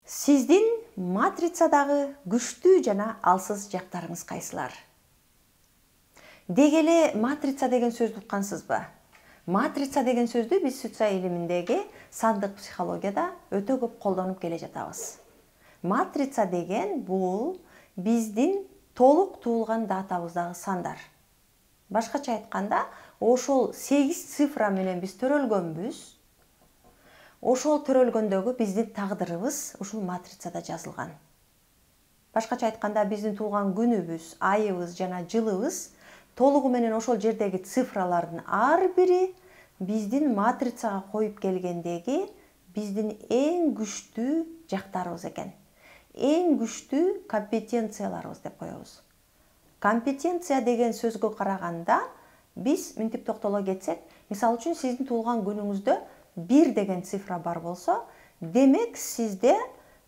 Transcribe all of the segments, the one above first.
Сиздин матрицадагы күчтүү жана алсыз жактарыңыз кайсылар? Деги эле матрица деген сөздү уккансызбы? Матрица деген сөздү биз социал илиминдеги сандык психологияда өтө көп колдонуп келе жатабыз. Матрица деген бул биздин толук туулган датабыздагы сандар. Башкача айтканда, ошол 8 цифра менен биз төрөлгөнбүз. Ошол төрөлгөндөгү биздин тагдырыбыз ушул матрицада жазылган. Башкача айтканда, биздин туулган күнүбүз, айыбыз жана жылыбыз толугу менен ошол жердеги цифралардын ар бири биздин матрицага коюп келгендеги биздин эң күчтүү жактарыбыз экен. Эң күчтүү компетенцияларыбыз деп коебуз. Компетенция деген сөзгө караганда, биз мынтип токтоло кетсек, мисалы үчүн сиздин туулган күнүңүздө 1 деген цифра бар болсо, демек сизде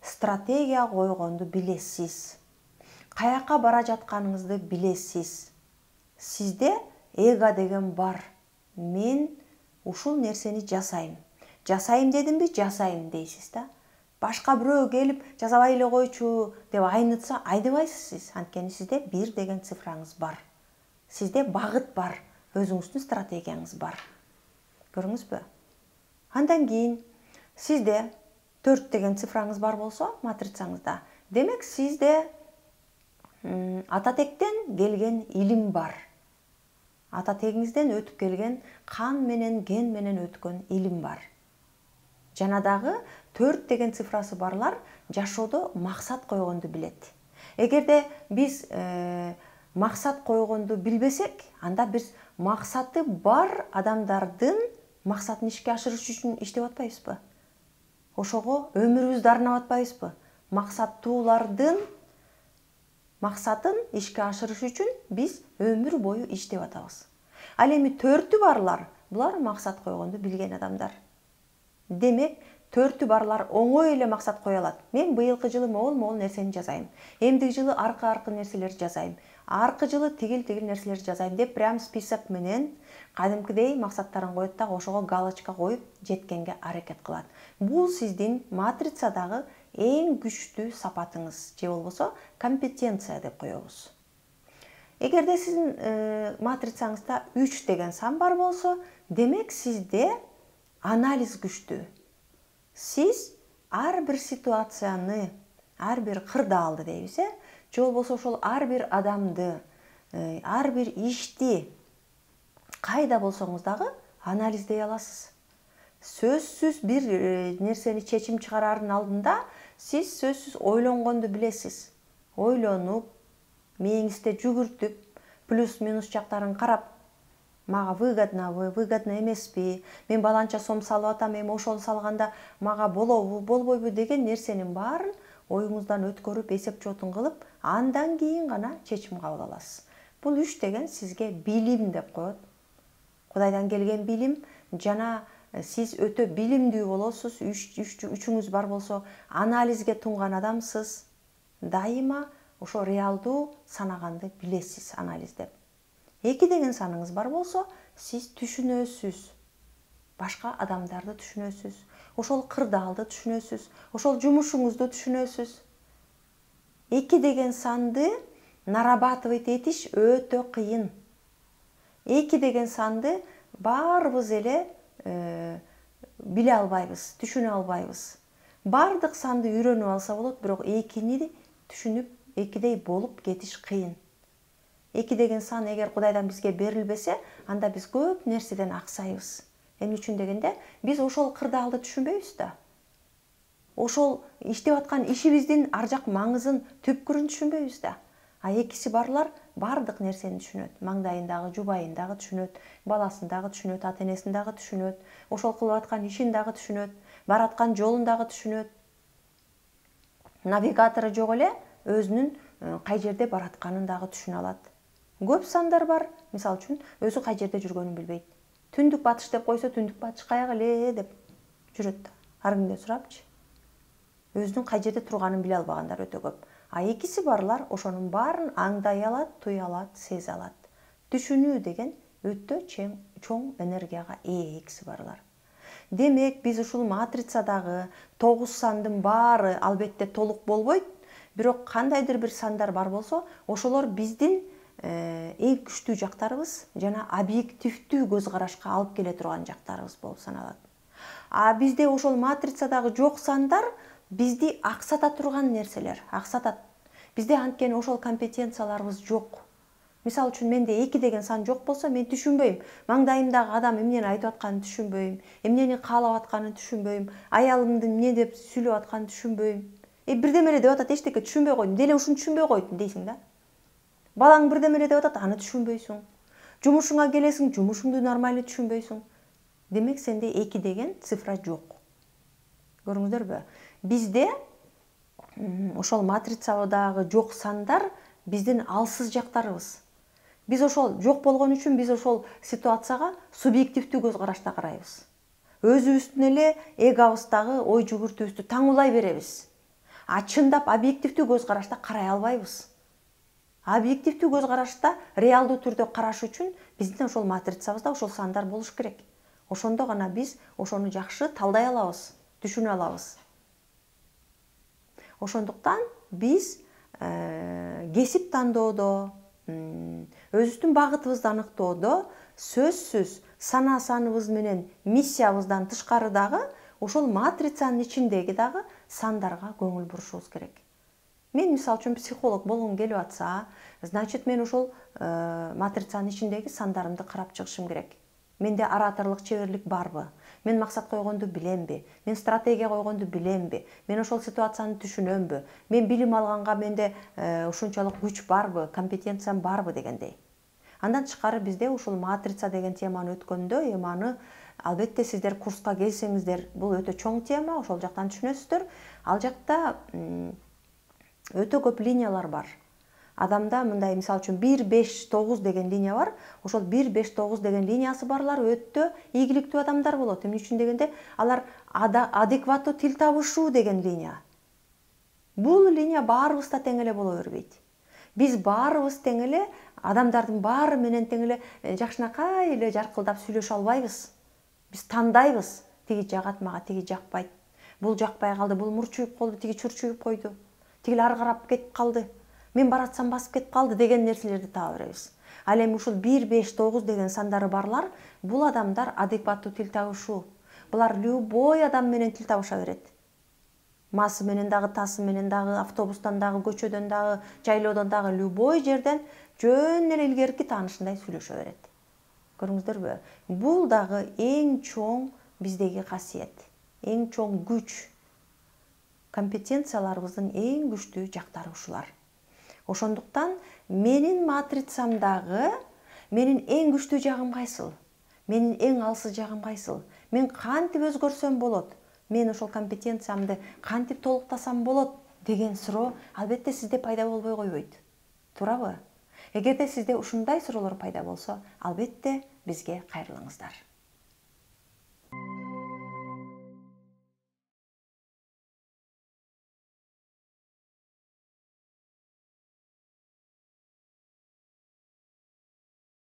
стратегия койгонду билесиз. Каяка бара жатканыңызды билесиз. Сизде эго деген бар. Мен ушул нерсени жасайм. Жасайм дедимби, жасайм дейсиз да. Башка бирөө келип жасабай эле койчу деп айнытса, айдыбайсыз сиз. Анткени сизде 1 деген цифраңыз бар. Сизде багыт бар, өзүңүздүн стратегияңыз бар. Көрүңүзбү? Андан кийин сизде 4 деген цифраңыз бар болсо, матрицаңызда, демек сизде ата тектен келген илим бар. Ата тегиңизден өтүп келген, кан менен, ген менен өткөн илим бар. Жана дагы 4 деген цифрасы барлар жашоодо максат койгонду билет. Эгерде биз максат койгонду билбесек, анда биз максаты бар адамдардын максатын ишке ашырыш үчүн иштеп атпайбызбы? Ошого өмүрүбүздү арнап атпайбызбы? Максаттуулардын максатын ишке ашырыш үчүн биз өмүр бою иштеп атабыз. Ал эми 4-ү барлар, булар максат койгонду билген адамдар. Демек, 4-ү барлар оңой эле максат кое алат. Мен быйылкы жылы могул нерсени жазайм. Эмдиги жылы аркы нерселерди жазайм. Аркы жылы тигил нерселерди жазайм деп прям список менен кадимкидей максаттарын коет да, ошого галочка коюп жеткенге аракет кылат. Бул сиздин матрицадагы эң күчтүү сапатыңыз, же болбосо компетенция деп коебуз. Эгерде сиздин матрицаңызда 3 деген сан бар болсо, демек сизде анализ күчтүү. Сиз ар бир ситуацияны, ар бир кырдаалды дейбиз, же болбосо ошол ар бир адамды, ар бир ишти кайда болсоңуз дагы анализдей аласыз. Сөзсүз бир нерсени чечим чыгарардын алдында сиз сөзсүз ойлонгонду билесиз. Ойлонуп, мээңизде жүгүртүп, плюс-минус жактарын карап, мага выгоднобу, выгодно эмеспи, мен баланча сом салып атам, эми ошону салганда мага болобу, болбойбу деген нерсенин баарын оюңуздан өткөрүп, эсеп чотун кылып, андан кийин гана чечим кабыл аласыз. Бул 3 деген сизге билим деп коет. Кудайдан келген билим жана сиз өтө билимдүү болосуз, үчүңүз бар болсо, анализге тунган адамсыз. Дайыма ошо реалдуу санаганды билесиз анализдеп. 2 деген саныңыз бар болсо, сиз түшүнөсүз. Башка адамдарды түшүнөсүз. Ошол кырдаалды түшүнөсүз. Ошол жумушуңузду түшүнөсүз. 2 деген санды нарабатывать этиш өтө кыйын. 2 деген санды баарыбыз эле биле албайбыз, түшүнө албайбыз. Бардык санды үйрөнүп алса болот, бирок 2-ни түшүнүп, 2дей болуп кетиш кыйын. 2 деген сан эгер Кудайдан бизге берилбесе, анда биз көп нерседен аксайбыз. Эмне үчүн дегенде, биз ошол кырдаалды түшүнбөйбүз да. Ошол иштеп аткан ишибиздин ар жак маңызын, түпкүрүн түшүнбөйбүз да. А 2-си барлар бардык нерсени түшүнөт. Маңдайын дагы, жубайын дагы түшүнөт, баласын дагы түшүнөт, ата-энесин дагы түшүнөт, ошол кылып аткан ишин дагы түшүнөт, бараткан жолун дагы түшүнөт. Навигатору жок эле өзүнүн кай жерде баратканын дагы түшүнө алат. Көп сандар бар, мисалы үчүн, өзү кай жерде жүргөнүн билбейт. Түндүк батыш деп койсо, түндүк батыш каяка эле деп жүрөт да. Ар кимден сурапчы. Өзүнүн кай жерде турганын биле албагандар өтө көп. А 2-си барлар ошонун баарын аңдай алат, туй алат, сезе алат. Түшүнүү деген өтө чоң энергияга ээ 2-си барлар. Демек, биз ушул матрицадагы 9 сандын баары албетте толук болбойт, бирок кандайдыр бир сандар бар болсо, ошолор биздин эң күчтүү жактарыбыз жана объективдүү көз карашка алып келе турган жактарыбыз болуп саналат. А бизде ошол матрицадагы жок сандар бизди аксата турган нерселер, аксатат. Бизде анткени ошол компетенцияларыбыз жок. Мисалы үчүн менде 2 деген сан жок болсо, мен түшүнбөйм. Маңдайымдагы адам эмнени айтып атканын түшүнбөйм, эмнени каалап атканын түшүнбөйм, аялымдын эмне деп сүйлөп атканын түшүнбөйм. Бирдеме эле деп атат, эчтеке түшүнбөй койдум. Деле ушуну түшүнбөй койдум дейсиң да. Балаң бирдеме эле деп атат, аны түшүнбөйсүң. Жумушуңа келесиң, жумушуңду нормально түшүнбөйсүң. Демек, сенде 2 деген цифра жок. Көрүңүздөрбү? Бизде ошол матрицадагы жок сандар биздин алсыз жактарыбыз. Биз ошол жок болгон үчүн биз ошол ситуацияга субъективдүү көз карашта карайбыз. Өзүбүздүн эле эгобуздагы ой жүгүртүүбүздү таңуулай беребиз. А чындап объективдүү көз карашта карай албайбыз. Объективдүү көз карашта реалдуу түрдө караш үчүн биздин ошол матрицабызда ошол сандар болуш керек. Ошондо гана биз ошону жакшы талдай алабыз, түшүнө алабыз. Ошондуктан биз кесип тандоодо, өзүбүздүн багытыбызды аныктоодо сөзсүз санаа саныбыз менен миссиябыздан тышкары дагы ошол матрицанын ичиндеги дагы сандарга көңүл бурушубуз керек. Мен мисалы үчүн психолог болгум келип атса, значит мен ошол матрицанын ичиндеги сандарымды карап чыгышым керек. Менде ораторлук чеберлик барбы? Мен максат койгонду билемби? Мен стратегия койгонду билемби? Мен ошол ситуацияны түшүнөмбү? Мен билим алганга менде ушунчалык күч барбы, компетенциям барбы дегендей. Андан тышкары бизде ушул матрица деген теманы өткөндө, аны албетте сиздер курска келсеңиздер, бул өтө чоң тема, ошол жактан түшүнөсүздөр. Ал жакта өтө көп линиялар бар. Адамда мындай мисалы үчүн 1-5-9 деген линия бар. Ошол 1-5-9 деген линиясы барлар өтө ийгиликтүү адамдар болот. Эмне үчүн дегенде, алар адекваттуу тил табышуу деген линия. Бул линия баарыбызда тең эле боло бербейт. Биз баарыбыз тең эле адамдардын баары менен тең эле жакшынакай эле жаркылдап сүйлөшө албайбыз. Биз тандайбыз. Тиги жагат мага, тиги жакпайт. Бул жакпай калды, бул мурчуюп калды, тиги чурчуюп койду. Тигил ары карап кетип калды. Мен баратсам басып кетип калды деген нерселерди таба беребиз. Ал эми ушул 1-5-9 деген сандары барлар, бул адамдар адекваттуу тил табышуу. Булар любой адам менен тил табыша берет. Масы менен дагы, тасы менен дагы, автобустан дагы, көчөдөн дагы, жайлоодон дагы, любой жерден жөн эле илгерки таанышындай сүйлөшө берет. Көрүңүздөрбү? Бул дагы эң чоң биздеги касиет, эң чоң күч. Компетенцияларыбыздын эң күчтүү жактары ушулар. Ошондуктан менин матрицамдагы менин эң күчтүү жагым кайсыл? Менин эң алсыз жагым кайсыл? Мен кантип өзгөрсөм болот? Мен ошол компетенциямды кантип толуктасам болот деген суроо албетте сизде пайда болбой койбойт. Туурабы? Эгерде сизде ушундай суроолор пайда болсо, албетте бизге кайрылыңыздар.